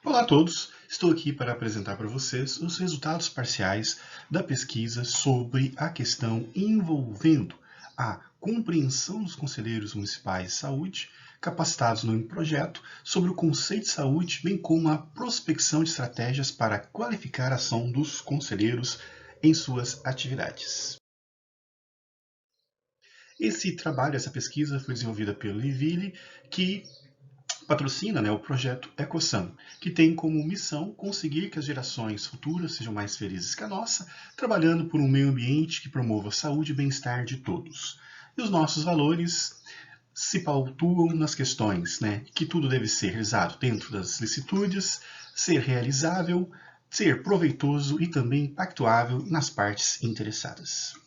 Olá a todos, estou aqui para apresentar para vocês os resultados parciais da pesquisa sobre a questão envolvendo a compreensão dos conselheiros municipais de saúde capacitados no projeto sobre o conceito de saúde, bem como a prospecção de estratégias para qualificar a ação dos conselheiros em suas atividades. Esse trabalho, essa pesquisa foi desenvolvida pelo Liville, que patrocina o projeto EcoSan, que tem como missão conseguir que as gerações futuras sejam mais felizes que a nossa, trabalhando por um meio ambiente que promova a saúde e bem-estar de todos. E os nossos valores se pautuam nas questões, que tudo deve ser realizado dentro das licitudes, ser realizável, ser proveitoso e também pactuável nas partes interessadas.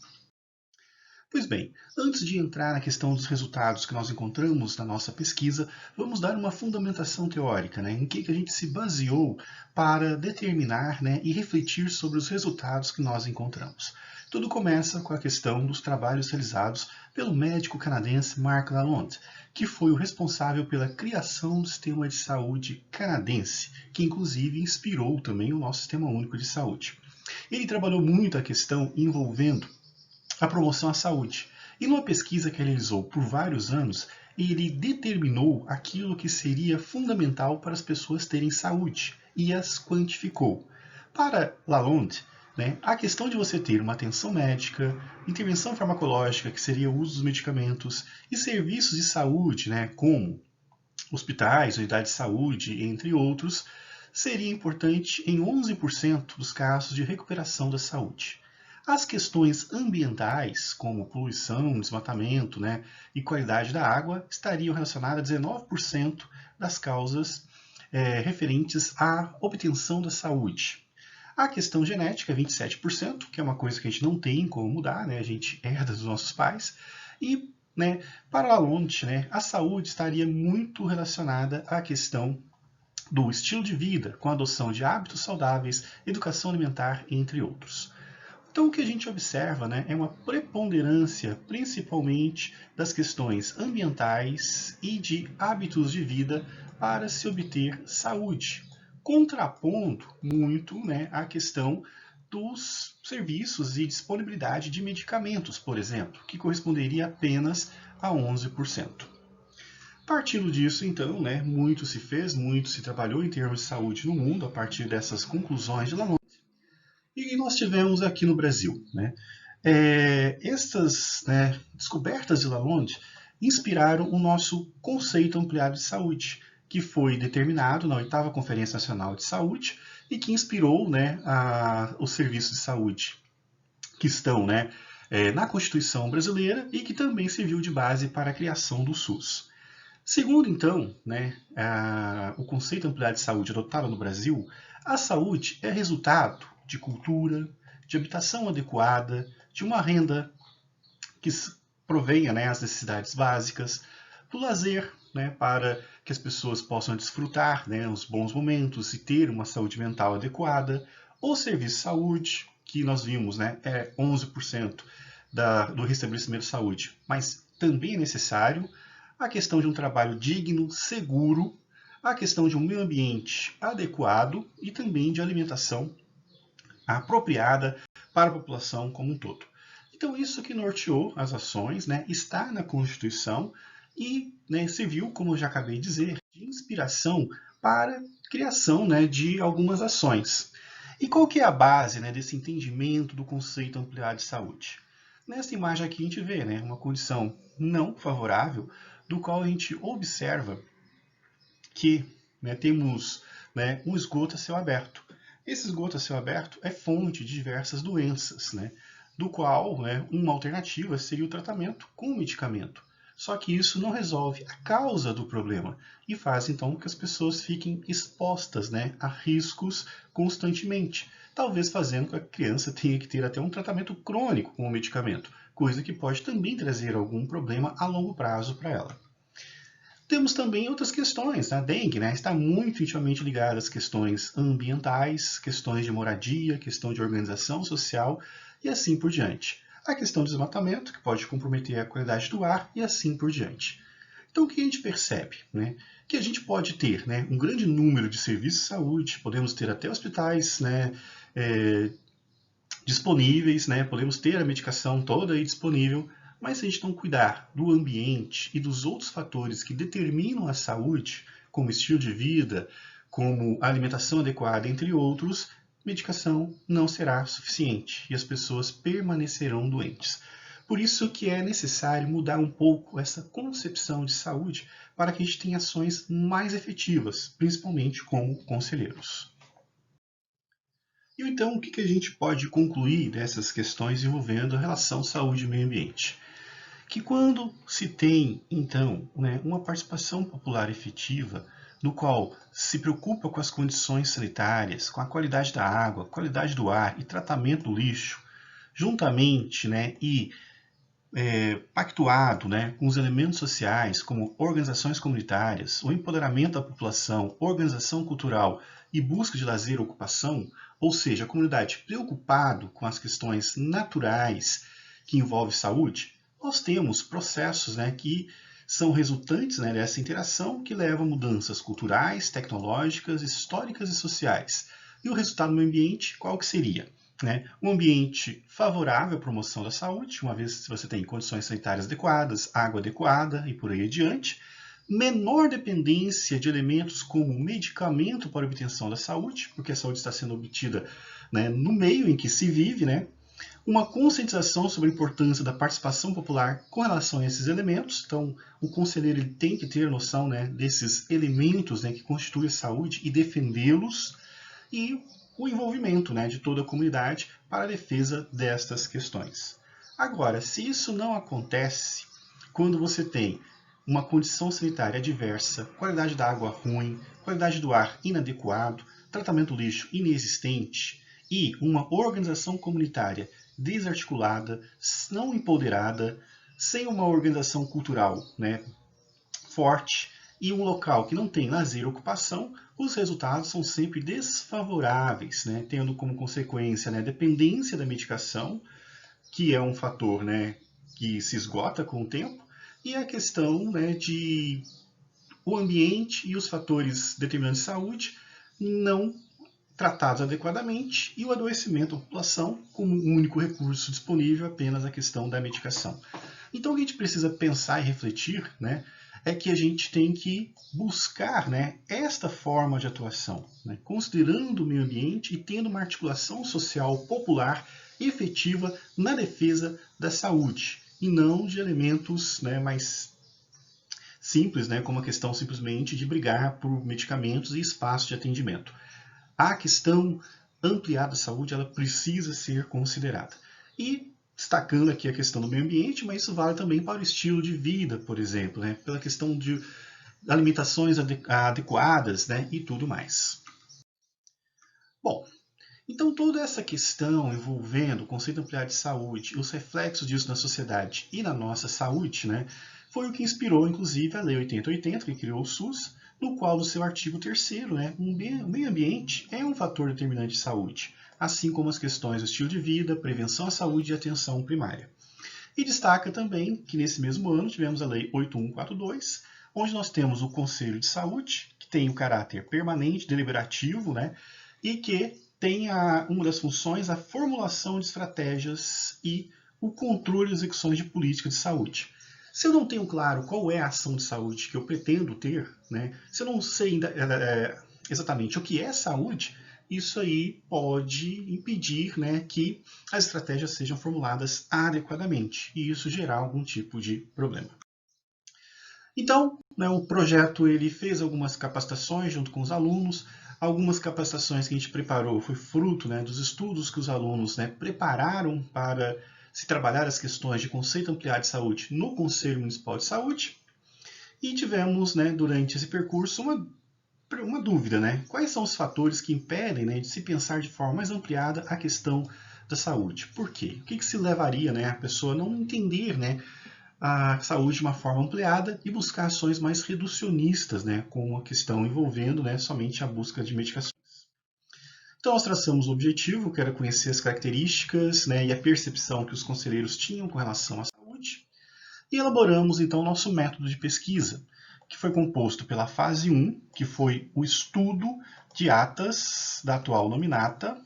Pois bem, antes de entrar na questão dos resultados que nós encontramos na nossa pesquisa, vamos dar uma fundamentação teórica, em que a gente se baseou para determinar e refletir sobre os resultados que nós encontramos. Tudo começa com a questão dos trabalhos realizados pelo médico canadense Mark Lalonde, que foi o responsável pela criação do sistema de saúde canadense, que inclusive inspirou também o nosso Sistema Único de Saúde. Ele trabalhou muito a questão envolvendo a promoção à saúde. E numa pesquisa que ele realizou por vários anos, ele determinou aquilo que seria fundamental para as pessoas terem saúde e as quantificou. Para Lalonde, a questão de você ter uma atenção médica, intervenção farmacológica, que seria o uso dos medicamentos, e serviços de saúde, como hospitais, unidades de saúde, entre outros, seria importante em 11% dos casos de recuperação da saúde. As questões ambientais, como poluição, desmatamento e qualidade da água, estariam relacionadas a 19% das causas referentes à obtenção da saúde. A questão genética, 27%, que é uma coisa que a gente não tem como mudar, a gente herda dos nossos pais. E, para Lalonde, a saúde estaria muito relacionada à questão do estilo de vida, com a adoção de hábitos saudáveis, educação alimentar, entre outros. Então, o que a gente observa é uma preponderância, principalmente, das questões ambientais e de hábitos de vida para se obter saúde, contrapondo muito a questão dos serviços e disponibilidade de medicamentos, por exemplo, que corresponderia apenas a 11%. Partindo disso, então, muito se fez, muito se trabalhou em termos de saúde no mundo a partir dessas conclusões de Lalonde. E nós tivemos aqui no Brasil. Estas descobertas de Lalonde inspiraram o nosso conceito ampliado de saúde, que foi determinado na 8ª Conferência Nacional de Saúde e que inspirou os serviços de saúde que estão na Constituição brasileira e que também serviu de base para a criação do SUS. Segundo, então, o conceito ampliado de saúde adotado no Brasil, a saúde é resultado de cultura, de habitação adequada, de uma renda que provenha as necessidades básicas, do lazer, para que as pessoas possam desfrutar os bons momentos e ter uma saúde mental adequada, o serviço de saúde, que nós vimos é 11% do restabelecimento de saúde, mas também é necessário a questão de um trabalho digno, seguro, a questão de um meio ambiente adequado e também de alimentação apropriada para a população como um todo. Então, isso que norteou as ações está na Constituição e serviu, como eu já acabei de dizer, de inspiração para a criação de algumas ações. E qual que é a base desse entendimento do conceito ampliado de saúde? Nessa imagem aqui a gente vê uma condição não favorável, do qual a gente observa que temos um esgoto a céu aberto. Esse esgoto a céu aberto é fonte de diversas doenças, do qual uma alternativa seria o tratamento com medicamento. Só que isso não resolve a causa do problema e faz então que as pessoas fiquem expostas a riscos constantemente, talvez fazendo com que a criança tenha que ter até um tratamento crônico com o medicamento, coisa que pode também trazer algum problema a longo prazo para ela. Temos também outras questões. A dengue está muito intimamente ligada às questões ambientais, questões de moradia, questão de organização social e assim por diante. A questão do desmatamento, que pode comprometer a qualidade do ar e assim por diante. Então, o que a gente percebe? Né? Que a gente pode ter, né, um grande número de serviços de saúde, podemos ter até hospitais, né, disponíveis, né, podemos ter a medicação toda aí disponível, mas se a gente não cuidar do ambiente e dos outros fatores que determinam a saúde, como estilo de vida, como alimentação adequada, entre outros, medicação não será suficiente e as pessoas permanecerão doentes. Por isso que é necessário mudar um pouco essa concepção de saúde para que a gente tenha ações mais efetivas, principalmente como conselheiros. E então, o que a gente pode concluir dessas questões envolvendo a relação saúde e meio ambiente? Que quando se tem, então, né, uma participação popular efetiva, no qual se preocupa com as condições sanitárias, com a qualidade da água, qualidade do ar e tratamento do lixo, juntamente, né, e pactuado, né, com os elementos sociais, como organizações comunitárias, o empoderamento da população, organização cultural e busca de lazer e ocupação, ou seja, a comunidade preocupado com as questões naturais que envolvem saúde, nós temos processos, né, que são resultantes, né, dessa interação que levam a mudanças culturais, tecnológicas, históricas e sociais. E o resultado no ambiente, qual que seria? Né? Um ambiente favorável à promoção da saúde, uma vez que você tem condições sanitárias adequadas, água adequada e por aí adiante. Menor dependência de elementos como medicamento para obtenção da saúde, porque a saúde está sendo obtida, né, no meio em que se vive, né? Uma conscientização sobre a importância da participação popular com relação a esses elementos. Então, o conselheiro ele tem que ter noção, né, desses elementos, né, que constituem a saúde e defendê-los, e o envolvimento, né, de toda a comunidade para a defesa destas questões. Agora, se isso não acontece, quando você tem uma condição sanitária adversa, qualidade da água ruim, qualidade do ar inadequado, tratamento do lixo inexistente e uma organização comunitária desarticulada, não empoderada, sem uma organização cultural, né, forte, e um local que não tem lazer e ocupação, os resultados são sempre desfavoráveis, né? Tendo como consequência, né, a dependência da medicação, que é um fator, né, que se esgota com o tempo, e a questão, né, de o ambiente e os fatores determinantes de saúde não tratados adequadamente e o adoecimento da população como um único recurso disponível, apenas a questão da medicação. Então, o que a gente precisa pensar e refletir, né, é que a gente tem que buscar, né, esta forma de atuação, né, considerando o meio ambiente e tendo uma articulação social popular efetiva na defesa da saúde, e não de elementos, né, mais simples, né, como a questão simplesmente de brigar por medicamentos e espaço de atendimento. A questão ampliada da saúde ela precisa ser considerada. E destacando aqui a questão do meio ambiente, mas isso vale também para o estilo de vida, por exemplo, né? Pela questão de alimentações adequadas, né? E tudo mais. Bom, então toda essa questão envolvendo o conceito ampliado de saúde e os reflexos disso na sociedade e na nossa saúde, né? Foi o que inspirou, inclusive, a Lei 8080, que criou o SUS, no qual, no seu artigo 3º, né, o meio ambiente é um fator determinante de saúde, assim como as questões do estilo de vida, prevenção à saúde e atenção primária. E destaca também que nesse mesmo ano tivemos a Lei 8142, onde nós temos o Conselho de Saúde, que tem o caráter permanente, deliberativo, né, e que tem uma das funções a formulação de estratégias e o controle das execuções de política de saúde. Se eu não tenho claro qual é a ação de saúde que eu pretendo ter, né, se eu não sei exatamente o que é saúde, isso aí pode impedir, né, que as estratégias sejam formuladas adequadamente e isso gerar algum tipo de problema. Então, né, o projeto ele fez algumas capacitações junto com os alunos. Algumas capacitações que a gente preparou foi fruto, né, dos estudos que os alunos, né, prepararam para se trabalhar as questões de conceito ampliado de saúde no Conselho Municipal de Saúde. E tivemos, né, durante esse percurso, uma dúvida, né? Quais são os fatores que impedem, né, de se pensar de forma mais ampliada a questão da saúde? Por quê? O que se levaria, né, a pessoa a não entender, né, a saúde de uma forma ampliada e buscar ações mais reducionistas, né, como a questão envolvendo, né, somente a busca de medicações? Então, nós traçamos o objetivo, que era conhecer as características, né, e a percepção que os conselheiros tinham com relação à saúde. E elaboramos, então, nosso método de pesquisa, que foi composto pela fase 1, que foi o estudo de atas da atual nominata,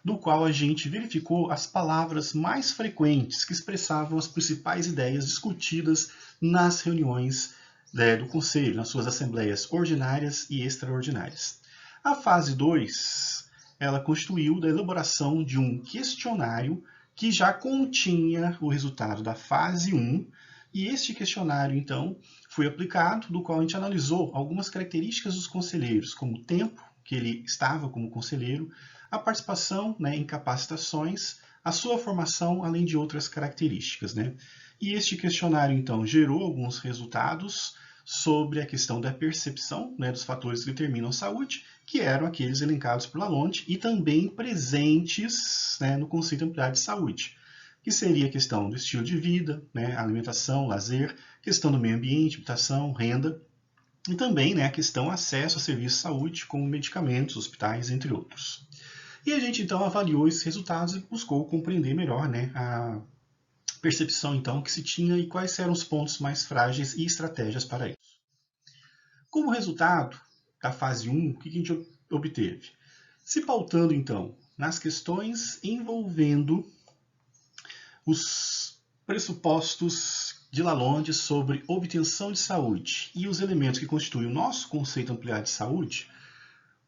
no qual a gente verificou as palavras mais frequentes que expressavam as principais ideias discutidas nas reuniões do Conselho, nas suas assembleias ordinárias e extraordinárias. A fase 2, ela constituiu da elaboração de um questionário que já continha o resultado da fase 1, e este questionário, então, foi aplicado, do qual a gente analisou algumas características dos conselheiros, como o tempo que ele estava como conselheiro, a participação, em capacitações, a sua formação, além de outras características. E este questionário, então, gerou alguns resultados sobre a questão da percepção dos fatores que determinam a saúde, que eram aqueles elencados por Lalonde e também presentes no conceito ampliado de saúde, que seria a questão do estilo de vida, alimentação, lazer, questão do meio ambiente, habitação, renda, e também a questão acesso a serviços de saúde, como medicamentos, hospitais, entre outros. E a gente então avaliou esses resultados e buscou compreender melhor a percepção então que se tinha e quais eram os pontos mais frágeis e estratégias para isso. Como resultado da fase 1, o que a gente obteve? Se pautando então nas questões envolvendo os pressupostos de Lalonde sobre obtenção de saúde e os elementos que constituem o nosso conceito ampliado de saúde,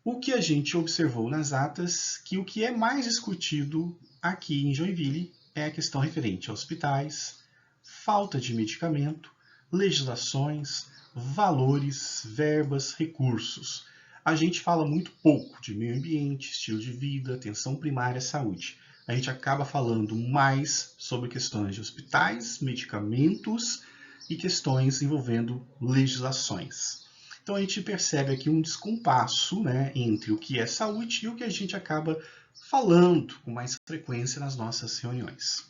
o que a gente observou nas atas, que o que é mais discutido aqui em Joinville é a questão referente a hospitais, falta de medicamento, legislações, valores, verbas, recursos. A gente fala muito pouco de meio ambiente, estilo de vida, atenção primária, saúde. A gente acaba falando mais sobre questões de hospitais, medicamentos e questões envolvendo legislações. Então a gente percebe aqui um descompasso entre o que é saúde e o que a gente acaba falando com mais frequência nas nossas reuniões.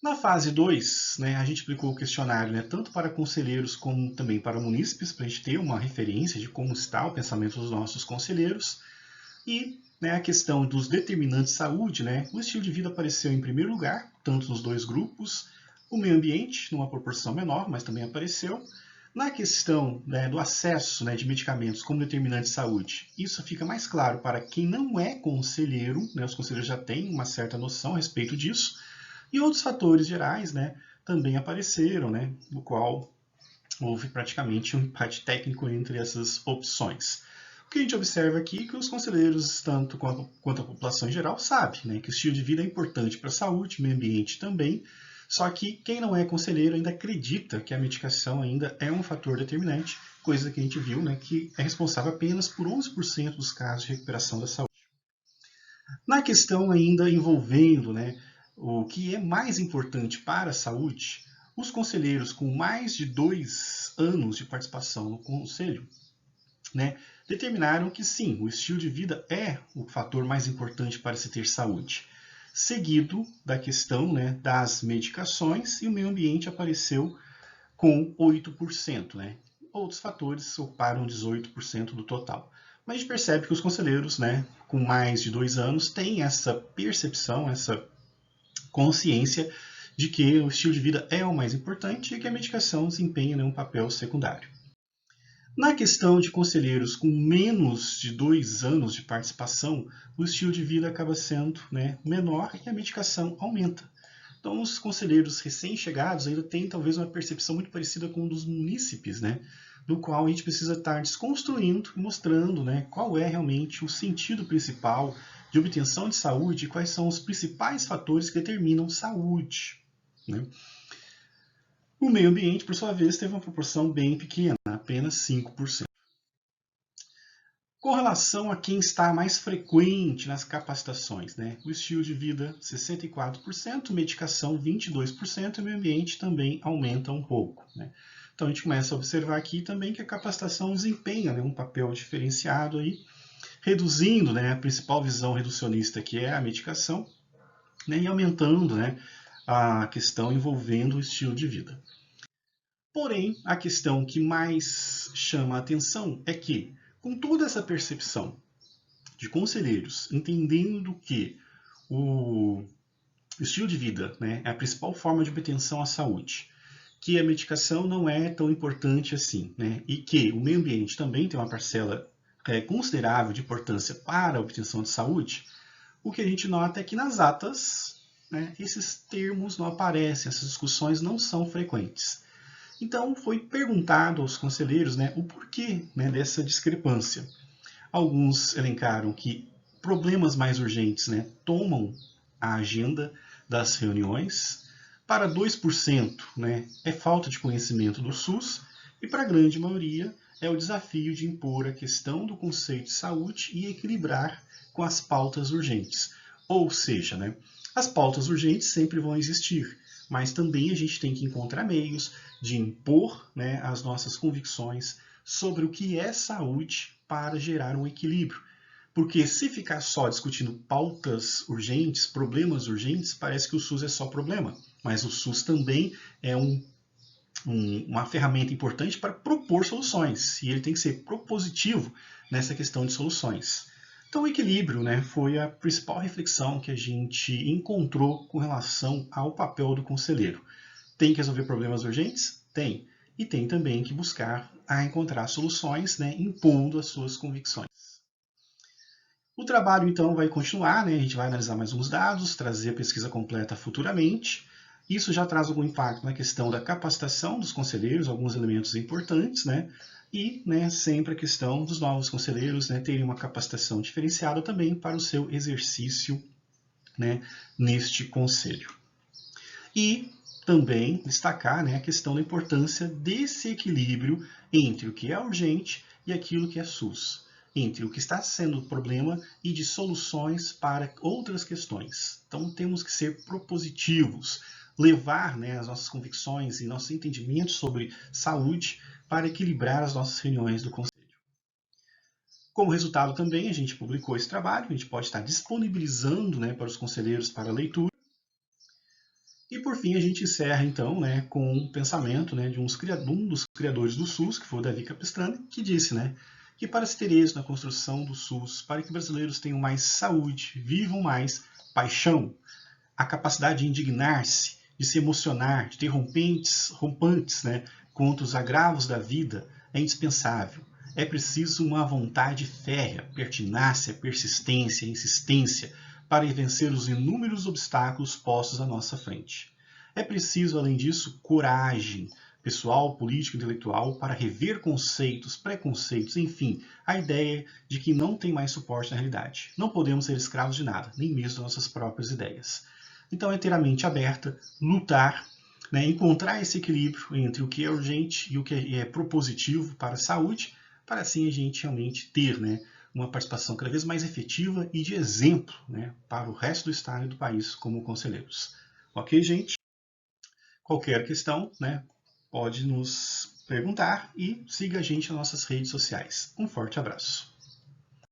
Na fase 2, a gente aplicou o questionário tanto para conselheiros como também para munícipes, para a gente ter uma referência de como está o pensamento dos nossos conselheiros. E a questão dos determinantes de saúde, o estilo de vida apareceu em primeiro lugar, tanto nos dois grupos, o meio ambiente, numa proporção menor, mas também apareceu. Na questão do acesso de medicamentos como determinante de saúde, isso fica mais claro para quem não é conselheiro, os conselheiros já têm uma certa noção a respeito disso, e outros fatores gerais também apareceram, no qual houve praticamente um empate técnico entre essas opções. O que a gente observa aqui é que os conselheiros, tanto quanto a população em geral, sabe que o estilo de vida é importante para a saúde, meio ambiente também. Só que quem não é conselheiro ainda acredita que a medicação ainda é um fator determinante, coisa que a gente viu que é responsável apenas por 11% dos casos de recuperação da saúde. Na questão ainda envolvendo o que é mais importante para a saúde, os conselheiros com mais de 2 anos de participação no conselho determinaram que sim, o estilo de vida é o fator mais importante para se ter saúde, seguido da questão das medicações, e o meio ambiente apareceu com 8%. Outros fatores ocuparam 18% do total. Mas a gente percebe que os conselheiros com mais de 2 anos têm essa percepção, essa consciência de que o estilo de vida é o mais importante e que a medicação desempenha um papel secundário. Na questão de conselheiros com menos de 2 anos de participação, o estilo de vida acaba sendo menor e a medicação aumenta. Então, os conselheiros recém-chegados ainda têm talvez uma percepção muito parecida com a dos munícipes, do qual a gente precisa estar desconstruindo e mostrando qual é realmente o sentido principal de obtenção de saúde e quais são os principais fatores que determinam saúde. O meio ambiente, por sua vez, teve uma proporção bem pequena, apenas 5%. Com relação a quem está mais frequente nas capacitações, o estilo de vida 64%, medicação 22% e o meio ambiente também aumenta um pouco. Então a gente começa a observar aqui também que a capacitação desempenha um papel diferenciado aí, reduzindo a principal visão reducionista que é a medicação e aumentando a questão envolvendo o estilo de vida. Porém, a questão que mais chama a atenção é que, com toda essa percepção de conselheiros entendendo que o o estilo de vida, né, é a principal forma de obtenção à saúde, que a medicação não é tão importante assim, né, e que o meio ambiente também tem uma parcela considerável de importância para a obtenção de saúde, o que a gente nota é que nas atas, né, esses termos não aparecem, essas discussões não são frequentes. Então foi perguntado aos conselheiros, né, o porquê, né, dessa discrepância. Alguns elencaram que problemas mais urgentes, né, tomam a agenda das reuniões. Para 2%, né, é falta de conhecimento do SUS, e para a grande maioria é o desafio de impor a questão do conceito de saúde e equilibrar com as pautas urgentes. Ou seja, né, as pautas urgentes sempre vão existir, mas também a gente tem que encontrar meios de impor, né, as nossas convicções sobre o que é saúde para gerar um equilíbrio. Porque se ficar só discutindo pautas urgentes, problemas urgentes, parece que o SUS é só problema. Mas o SUS também é uma ferramenta importante para propor soluções. E ele tem que ser propositivo nessa questão de soluções. Então, o equilíbrio, né, foi a principal reflexão que a gente encontrou com relação ao papel do conselheiro. Tem que resolver problemas urgentes? Tem. E tem também que buscar encontrar soluções, né, impondo as suas convicções. O trabalho, então, vai continuar, né? A gente vai analisar mais uns dados, trazer a pesquisa completa futuramente. Isso já traz algum impacto na questão da capacitação dos conselheiros, alguns elementos importantes, né? E, né, sempre a questão dos novos conselheiros, né, terem uma capacitação diferenciada também para o seu exercício, né, neste conselho. E também destacar, né, a questão da importância desse equilíbrio entre o que é urgente e aquilo que é SUS, entre o que está sendo problema e de soluções para outras questões. Então temos que ser propositivos, levar, né, as nossas convicções e nosso entendimento sobre saúde para equilibrar as nossas reuniões do Conselho. Como resultado também, a gente publicou esse trabalho, a gente pode estar disponibilizando, né, para os conselheiros para leitura. E por fim a gente encerra então, né, com um pensamento, né, de um dos criadores do SUS, que foi o Davi Capistrani, que disse, né, que para se ter êxito na construção do SUS, para que brasileiros tenham mais saúde, vivam mais, paixão, a capacidade de indignar-se, de se emocionar, de ter rompantes, né, contra os agravos da vida, é indispensável. É preciso uma vontade férrea, pertinácia, persistência, insistência, para vencer os inúmeros obstáculos postos à nossa frente. É preciso, além disso, coragem pessoal, política, intelectual, para rever conceitos, preconceitos, enfim, a ideia de que não tem mais suporte na realidade. Não podemos ser escravos de nada, nem mesmo das nossas próprias ideias. Então é ter a mente aberta, lutar, né, encontrar esse equilíbrio entre o que é urgente e o que é propositivo para a saúde, para assim a gente realmente ter, né, uma participação cada vez mais efetiva e de exemplo, né, para o resto do Estado e do país como conselheiros. Ok, gente? Qualquer questão, né, pode nos perguntar e siga a gente nas nossas redes sociais. Um forte abraço.